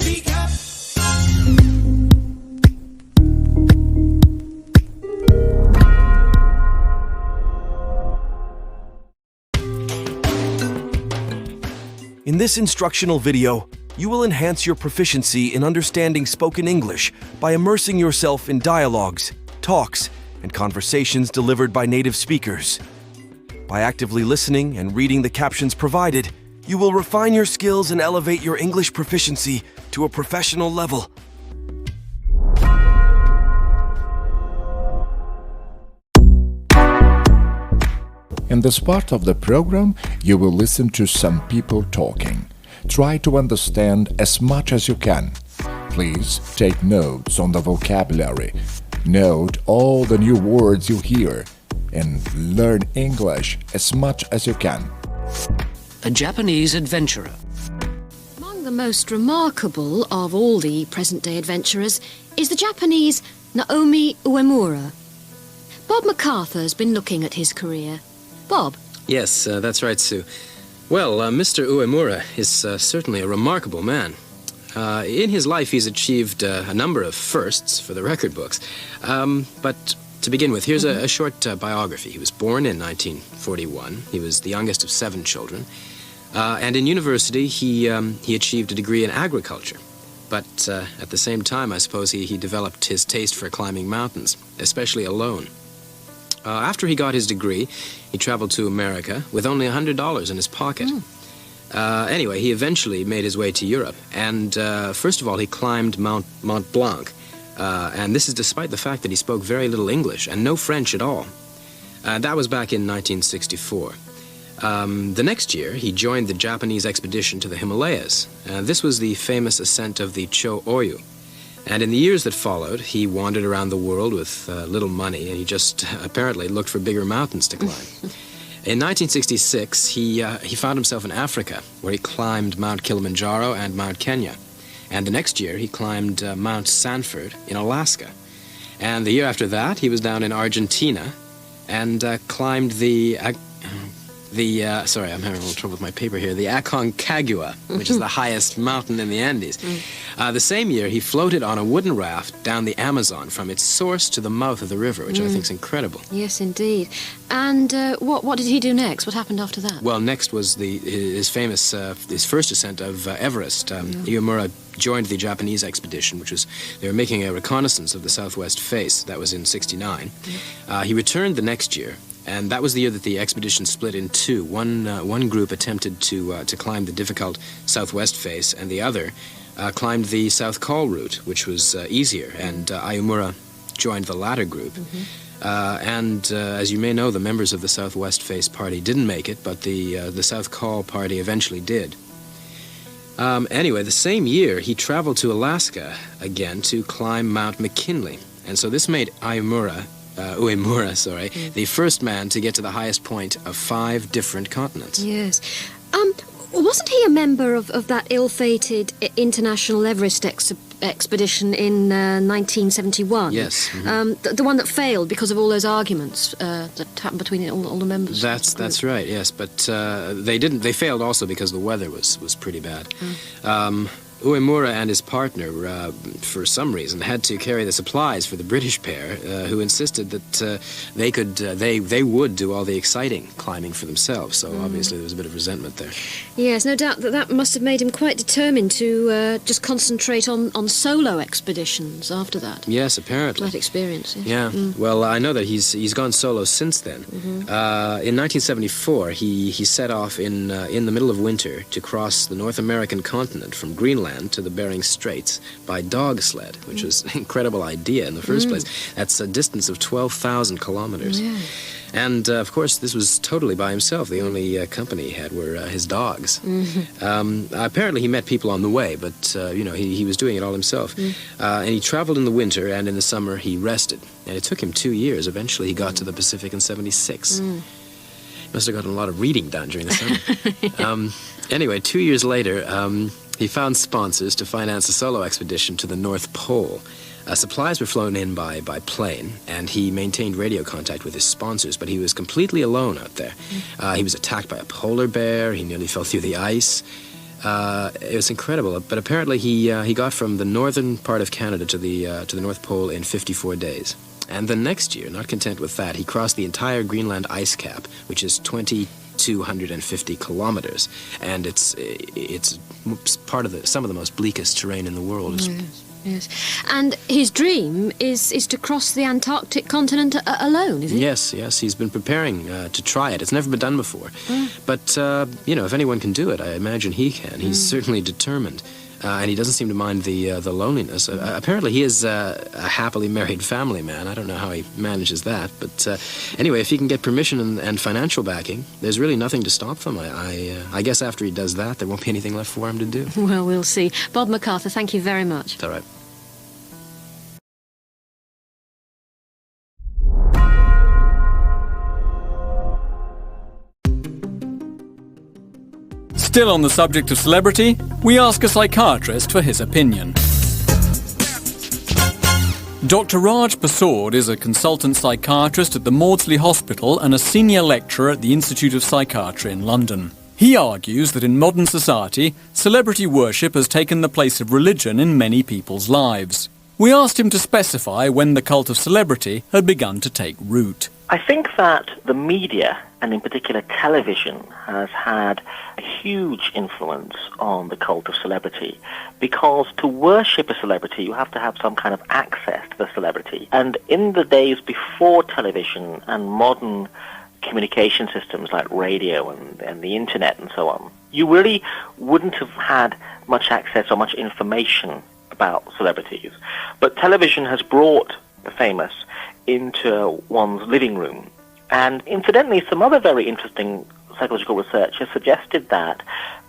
speak up. In this instructional video, you will enhance your proficiency in understanding spoken English by immersing yourself in dialogues, talks, and conversations delivered by native speakers. By actively listening and reading the captions provided, you will refine your skills and elevate your English proficiency to a professional level. In this part of the program, you will listen to some people talking. Try to understand as much as you can. Please take notes on the vocabulary. Note all the new words you hear and learn English as much as you can. A Japanese adventurer. Among the most remarkable of all the present-day adventurers is the Japanese Naomi Ura. Bob MacArthur's been looking at his career. Bob? Yes, that's right, Sue. Well, Mr. Uemura is certainly a remarkable man. In his life, he's achieved a number of firsts for the record books. But to begin with, here's a short biography. He was born in 1941. He was the youngest of 7 children. And in university, he achieved a degree in agriculture. But at the same time, I suppose he developed his taste for climbing mountains, especially alone. After he got his degree, he traveled to America with only $100 in his pocket. Anyway, he eventually made his way to Europe, and first of all, he climbed Mont Blanc, and this is despite the fact that he spoke very little English and no French at all. That was back in 1964. The next year, he joined the Japanese expedition to the Himalayas. This was the famous ascent of the Cho-Oyu. And in the years that followed, he wandered around the world with little money, and he just apparently looked for bigger mountains to climb. In 1966, he found himself in Africa, where he climbed Mount Kilimanjaro and Mount Kenya. And the next year, he climbed Mount Sanford in Alaska. And the year after that, he was down in Argentina and climbed sorry, I'm having a little trouble with my paper here, the Aconcagua, which is the highest mountain in the Andes. The same year, he floated on a wooden raft down the Amazon from its source to the mouth of the river, which I think is incredible. Yes, indeed. And what did he do next? What happened after that? Well, next was his famous, his first ascent of Everest. Uemura joined the Japanese expedition, they were making a reconnaissance of the southwest face. That was in '69. He returned the next year. And that was the year that the expedition split in two. One group attempted to climb the difficult southwest face, and the other climbed the South Col route, which was easier. And Uemura joined the latter group. As you may know, the members of the Southwest Face party didn't make it, but the South Col party eventually did. Anyway, the same year, he traveled to Alaska again to climb Mount McKinley. And so this made Uemura, the first man to get to the highest point of 5 different continents. Yes. Wasn't he a member of that ill-fated International Everest expedition in 1971? Yes. The one that failed because of all those arguments that happened between all the members. That's right. Yes, but they failed also because the weather was pretty bad. Uemura and his partner, for some reason, had to carry the supplies for the British pair, who insisted that they would do all the exciting climbing for themselves. So obviously there was a bit of resentment there. Yes, no doubt that must have made him quite determined to just concentrate on solo expeditions after that. Yes, apparently. That experience. Yes. Yeah. Well, I know that he's gone solo since then. In 1974, he set off in the middle of winter to cross the North American continent from Greenland to the Bering Straits by dog sled, which was an incredible idea in the first place. That's a distance of 12,000 kilometers. Yeah. And, of course, this was totally by himself. The only company he had were his dogs. Apparently he met people on the way, but, he was doing it all himself. And he traveled in the winter, and in the summer he rested. And it took him 2 years. Eventually he got to the Pacific in '76. He must have gotten a lot of reading done during the summer. Anyway, 2 years later, he found sponsors to finance a solo expedition to the North Pole. Supplies were flown in by plane, and he maintained radio contact with his sponsors, but he was completely alone out there. He was attacked by a polar bear. He nearly fell through the ice. It was incredible. But apparently he got from the northern part of Canada to the North Pole in 54 days. And the next year, not content with that, he crossed the entire Greenland ice cap, which is 2,250 kilometers, and it's part of some of the most bleakest terrain in the world. Yes. And his dream is to cross the Antarctic continent alone, is it? Yes. He's been preparing to try it. It's never been done before. But, if anyone can do it, I imagine he can. He's certainly determined. And he doesn't seem to mind the loneliness. Apparently he is a happily married family man. I don't know how he manages that. But anyway, if he can get permission and financial backing, there's really nothing to stop them. I guess after he does that, there won't be anything left for him to do. Well, we'll see. Bob MacArthur, thank you very much. It's all right. Still on the subject of celebrity, we ask a psychiatrist for his opinion. Dr. Raj Pord is a consultant psychiatrist at the Maudsley Hospital and a senior lecturer at the Institute of Psychiatry in London. He argues that in modern society, celebrity worship has taken the place of religion in many people's lives. We asked him to specify when the cult of celebrity had begun to take root. I think that the media, and in particular television, has had a huge influence on the cult of celebrity, because to worship a celebrity you have to have some kind of access to the celebrity. And in the days before television and modern communication systems like radio and the internet and so on, you really wouldn't have had much access or much information about celebrities. But television has brought the famous into one's living room. And incidentally, some other very interesting psychological research has suggested that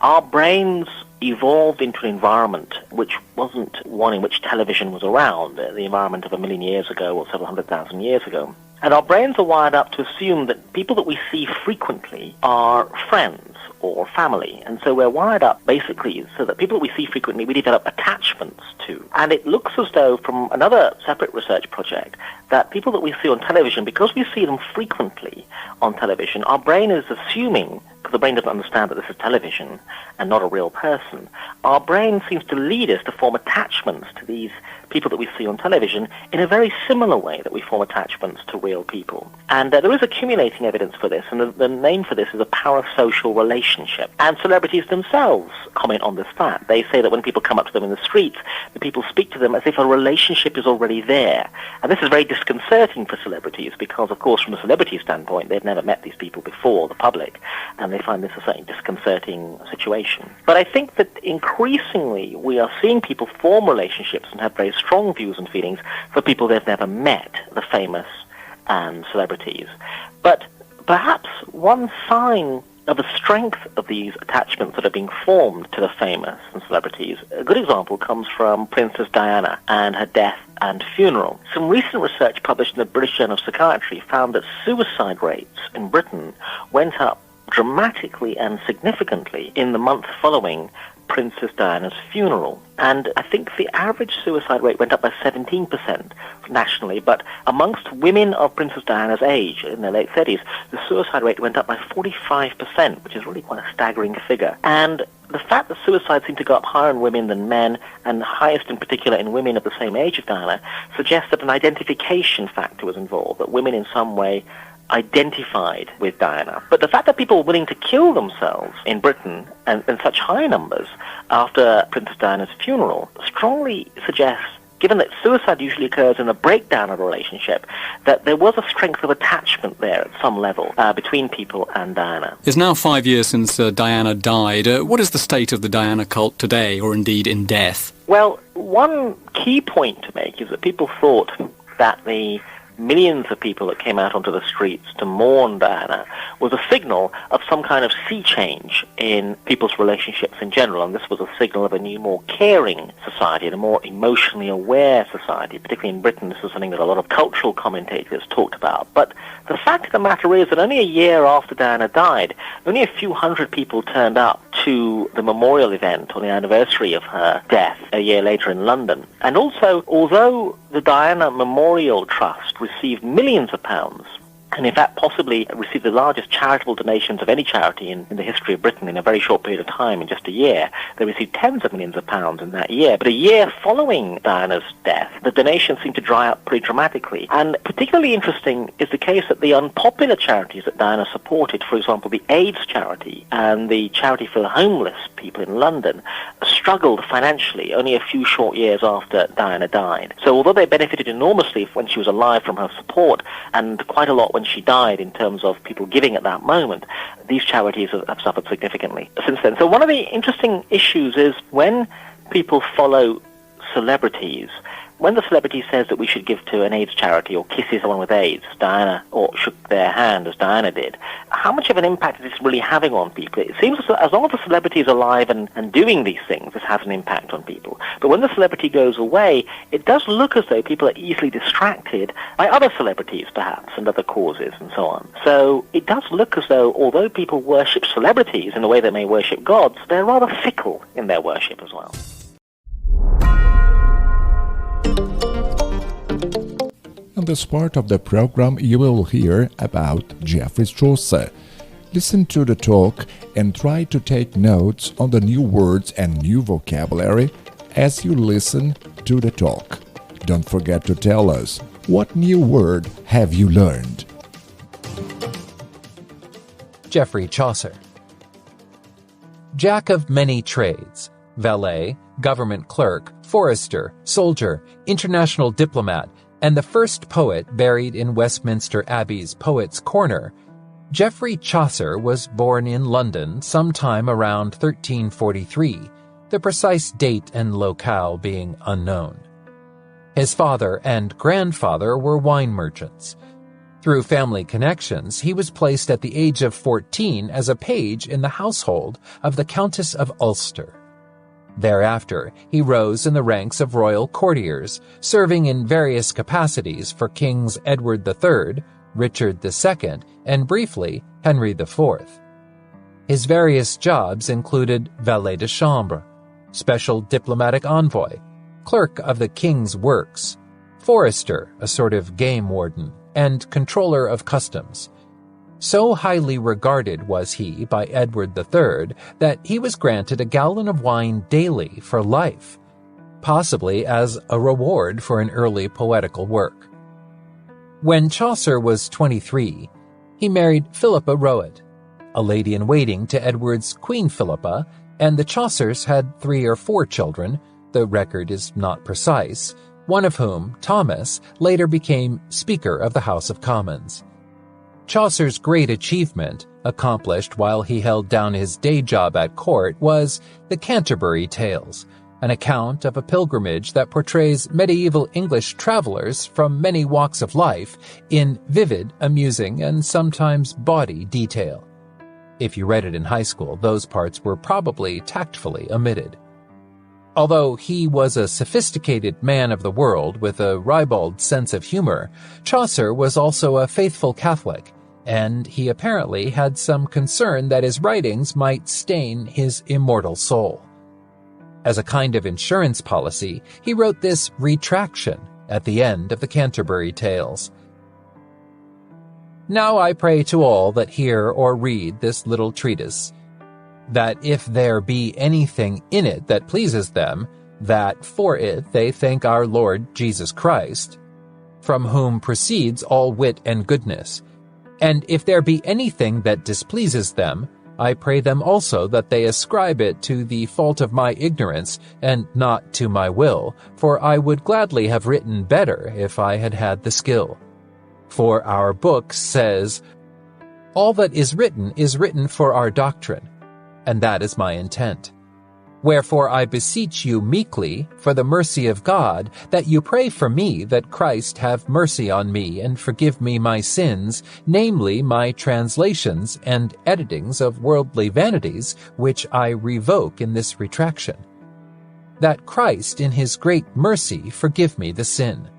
our brains evolved into an environment which wasn't one in which television was around, the environment of 1 million years ago or several 100,000 years ago. And our brains are wired up to assume that people that we see frequently are friends or family. And so we're wired up basically so that people that we see frequently we develop attachments to. And it looks as though from another separate research project that people that we see on television, because we see them frequently on television, our brain is assuming, because the brain doesn't understand that this is television and not a real person, our brain seems to lead us to form attachments to these people that we see on television in a very similar way that we form attachments to real people. And there is accumulating evidence for this, and the name for this is a parasocial relationship. And celebrities themselves comment on this fact. They say that when people come up to them in the streets, the people speak to them as if a relationship is already there. And this is very disconcerting for celebrities because, of course, from a celebrity standpoint, they've never met these people before, the public, and they find this a certainly disconcerting situation. But I think that increasingly we are seeing people form relationships and have very strong views and feelings for people they've never met, the famous and celebrities. But perhaps one sign of the strength of these attachments that are being formed to the famous and celebrities, a good example comes from Princess Diana and her death and funeral. Some recent research published in the British Journal of Psychiatry found that suicide rates in Britain went up dramatically and significantly in the month following Princess Diana's funeral. And I think the average suicide rate went up by 17% nationally, but amongst women of Princess Diana's age, in their late 30s, the suicide rate went up by 45%, which is really quite a staggering figure. And the fact that suicide seemed to go up higher in women than men, and highest in particular in women of the same age as Diana, suggests that an identification factor was involved, that women in some way identified with Diana. But the fact that people were willing to kill themselves in Britain and in such high numbers after Princess Diana's funeral strongly suggests, given that suicide usually occurs in a breakdown of a relationship, that there was a strength of attachment there at some level between people and Diana. It's now 5 years since Diana died. What is the state of the Diana cult today, or indeed in death? Well, one key point to make is that people thought that the millions of people that came out onto the streets to mourn Diana was a signal of some kind of sea change in people's relationships in general, and this was a signal of a new, more caring society and a more emotionally aware society. Particularly in Britain, this is something that a lot of cultural commentators talked about. But the fact of the matter is that only a year after Diana died, only a few hundred people turned up to the memorial event on the anniversary of her death a year later in London. And also, although the Diana Memorial Trust received millions of pounds and in fact possibly received the largest charitable donations of any charity in the history of Britain in a very short period of time, in just a year. They received tens of millions of pounds in that year. But a year following Diana's death, the donations seemed to dry up pretty dramatically. And particularly interesting is the case that the unpopular charities that Diana supported, for example, the AIDS charity and the charity for the homeless people in London, struggled financially only a few short years after Diana died. So although they benefited enormously when she was alive from her support, and quite a lot when she died in terms of people giving at that moment, these charities have suffered significantly since then. So one of the interesting issues is when people follow celebrities, when the celebrity says that we should give to an AIDS charity or kisses someone with AIDS, Diana, or shook their hand as Diana did, how much of an impact is this really having on people? It seems as long as the celebrity is alive and doing these things, this has an impact on people. But when the celebrity goes away, it does look as though people are easily distracted by other celebrities, perhaps, and other causes and so on. So it does look as though, although people worship celebrities in the way they may worship gods, they're rather fickle in their worship as well. In this part of the program, you will hear about Geoffrey Chaucer. Listen to the talk and try to take notes on the new words and new vocabulary as you listen to the talk. Don't forget to tell us, what new word have you learned? Geoffrey Chaucer. Jack of many trades, valet, government clerk, forester, soldier, international diplomat, and the first poet buried in Westminster Abbey's Poets' Corner, Geoffrey Chaucer was born in London sometime around 1343, the precise date and locale being unknown. His father and grandfather were wine merchants. Through family connections, he was placed at the age of 14 as a page in the household of the Countess of Ulster. Thereafter, he rose in the ranks of royal courtiers, serving in various capacities for Kings Edward III, Richard II, and briefly Henry IV. His various jobs included valet de chambre, special diplomatic envoy, clerk of the King's Works, forester, a sort of game warden, and controller of customs. So highly regarded was he by Edward III that he was granted a gallon of wine daily for life, possibly as a reward for an early poetical work. When Chaucer was 23, he married Philippa Rowett, a lady-in-waiting to Edward's Queen Philippa, and the Chaucers had 3 or 4 children, the record is not precise, one of whom, Thomas, later became Speaker of the House of Commons. Chaucer's great achievement, accomplished while he held down his day job at court, was the Canterbury Tales, an account of a pilgrimage that portrays medieval English travelers from many walks of life in vivid, amusing, and sometimes bawdy detail. If you read it in high school, those parts were probably tactfully omitted. Although he was a sophisticated man of the world with a ribald sense of humor, Chaucer was also a faithful Catholic, and he apparently had some concern that his writings might stain his immortal soul. As a kind of insurance policy, he wrote this retraction at the end of the Canterbury Tales. Now I pray to all that hear or read this little treatise, that if there be anything in it that pleases them, that for it they thank our Lord Jesus Christ, from whom proceeds all wit and goodness. And if there be anything that displeases them, I pray them also that they ascribe it to the fault of my ignorance, and not to my will, for I would gladly have written better if I had had the skill. For our book says, all that is written for our doctrine, and that is my intent. Wherefore I beseech you meekly, for the mercy of God, that you pray for me that Christ have mercy on me and forgive me my sins, namely my translations and editings of worldly vanities, which I revoke in this retraction. That Christ in his great mercy forgive me the sin.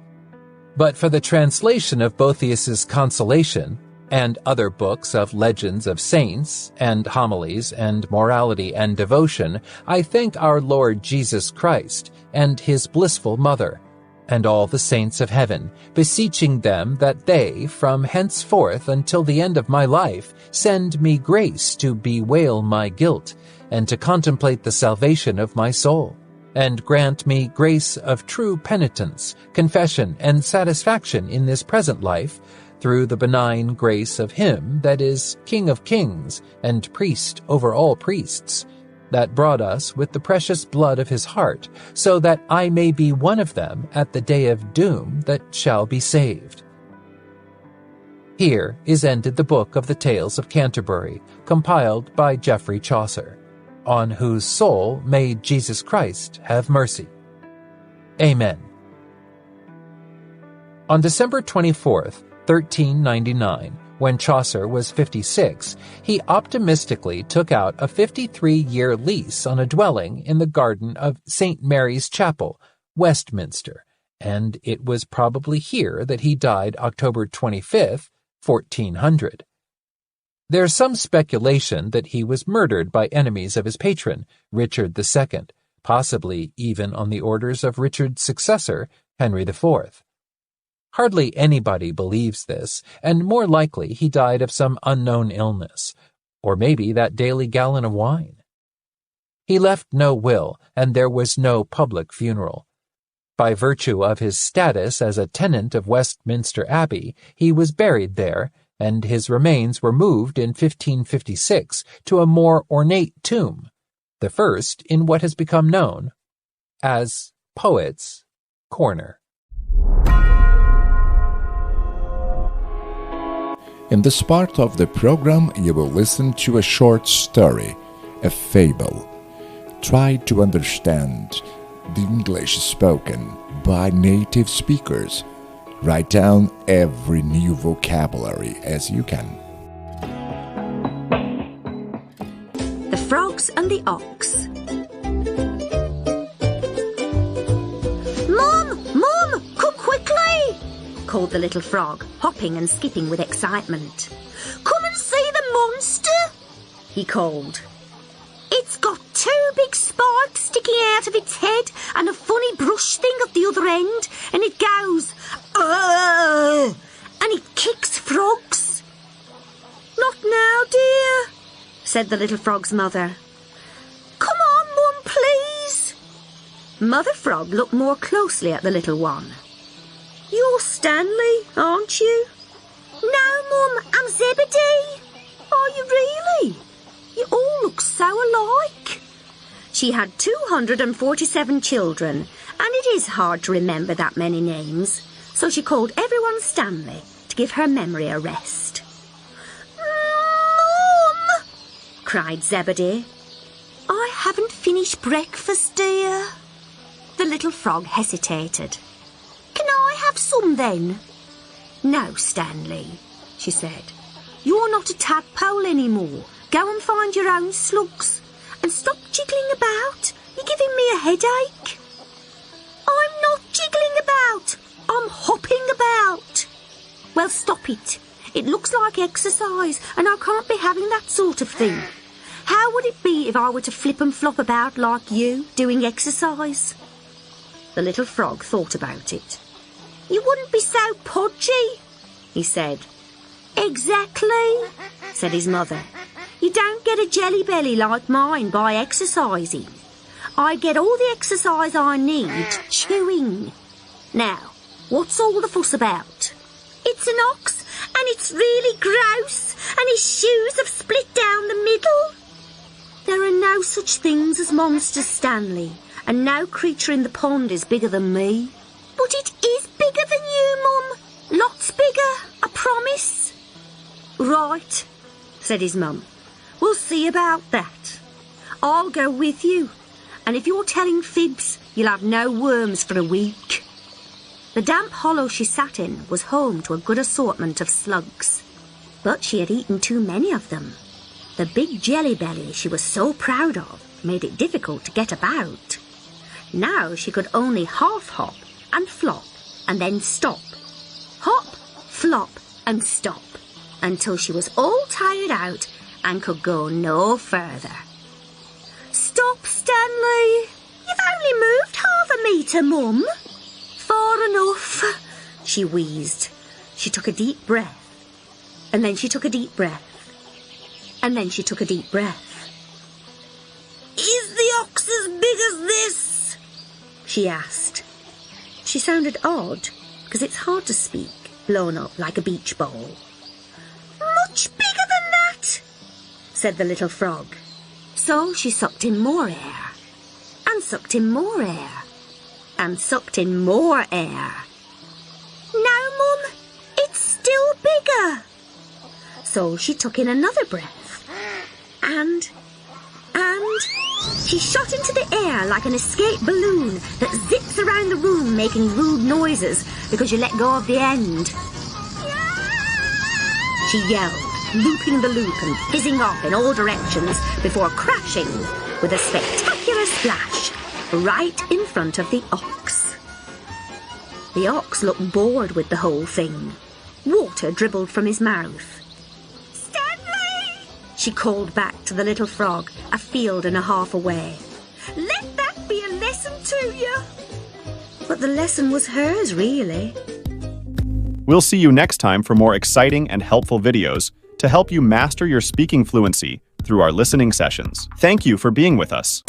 But for the translation of Boethius's Consolation, and other books of legends of saints, and homilies, and morality and devotion, I thank our Lord Jesus Christ, and his blissful mother, and all the saints of heaven, beseeching them that they, from henceforth until the end of my life, send me grace to bewail my guilt, and to contemplate the salvation of my soul, and grant me grace of true penitence, confession, and satisfaction in this present life, through the benign grace of him that is King of kings, and priest over all priests, that brought us with the precious blood of his heart, so that I may be one of them at the day of doom that shall be saved. Here is ended the book of the Tales of Canterbury, compiled by Geoffrey Chaucer, on whose soul may Jesus Christ have mercy. Amen. On December 24th, 1399, when Chaucer was 56, he optimistically took out a 53-year lease on a dwelling in the garden of St. Mary's Chapel, Westminster, and it was probably here that he died October 25th, 1400. There's some speculation that he was murdered by enemies of his patron, Richard II, possibly even on the orders of Richard's successor, Henry IV. Hardly anybody believes this, and more likely he died of some unknown illness, or maybe that daily gallon of wine. He left no will, and there was no public funeral. By virtue of his status as a tenant of Westminster Abbey, he was buried there, and his remains were moved in 1556 to a more ornate tomb, the first in what has become known as Poets' Corner. In this part of the program, you will listen to a short story, a fable. Try to understand the English spoken by native speakers. Write down every new vocabulary as you can. The Frogs and the Ox. Mum, come quickly, called the little frog, hopping and skipping with excitement. Come and see the monster, he called. It's got two big spikes sticking out of its head and a funny brush thing at the other end, and it goes, "Ugh!" and it kicks frogs. Not now, dear, said the little frog's mother. Come on, Mum, please. Mother Frog looked more closely at the little one. You're Stanley, aren't you? No, Mum, I'm Zebedee. Are you really? You all look so alike. She had 247 children, and it is hard to remember that many names, so she called everyone Stanley to give her memory a rest. Mum! cried Zebedee. I haven't finished breakfast, dear. The little frog hesitated. Can I have some then? No, Stanley, she said. You're not a tadpole anymore. Go and find your own slugs and stop jiggling about. You're giving me a headache. I'm not jiggling about. I'm hopping about. Well, stop it. It looks like exercise and I can't be having that sort of thing. How would it be if I were to flip and flop about like you, doing exercise? The little frog thought about it. You wouldn't be so podgy, he said. Exactly, said his mother. You don't get a jelly belly like mine by exercising. I get all the exercise I need chewing. Now, what's all the fuss about? It's an ox, and it's really gross, and his shoes have split down the middle. There are no such things as monsters, Stanley, and no creature in the pond is bigger than me. But it is bigger than you, Mum. Lots bigger, I promise. Right, said his mum. We'll see about that. I'll go with you, and if you're telling fibs, you'll have no worms for a week. The damp hollow she sat in was home to a good assortment of slugs, but she had eaten too many of them. The big jelly belly she was so proud of made it difficult to get about. Now she could only half hop and flop and then stop. Hop, flop and stop until she was all tired out and could go no further. Stop, Stanley. You've only moved half a metre, Mum. Far enough, she wheezed. She took a deep breath. And then she took a deep breath. And then she took a deep breath. Is the ox as big as this? She asked. She sounded odd, because it's hard to speak, blown up like a beach ball. Much bigger than that, said the little frog. So she sucked in more air, and sucked in more air, and sucked in more air. Now, Mum, it's still bigger. So she took in another breath, and she shot into the air like an escape balloon that zips around the room making rude noises because you let go of the end. She yelled, looping the loop and fizzing off in all directions before crashing with a spectacular splash right in front of the ox. The ox looked bored with the whole thing. Water dribbled from his mouth. She called back to the little frog, a field and a half away. Let that be a lesson to you. But the lesson was hers, really. We'll see you next time for more exciting and helpful videos to help you master your speaking fluency through our listening sessions. Thank you for being with us.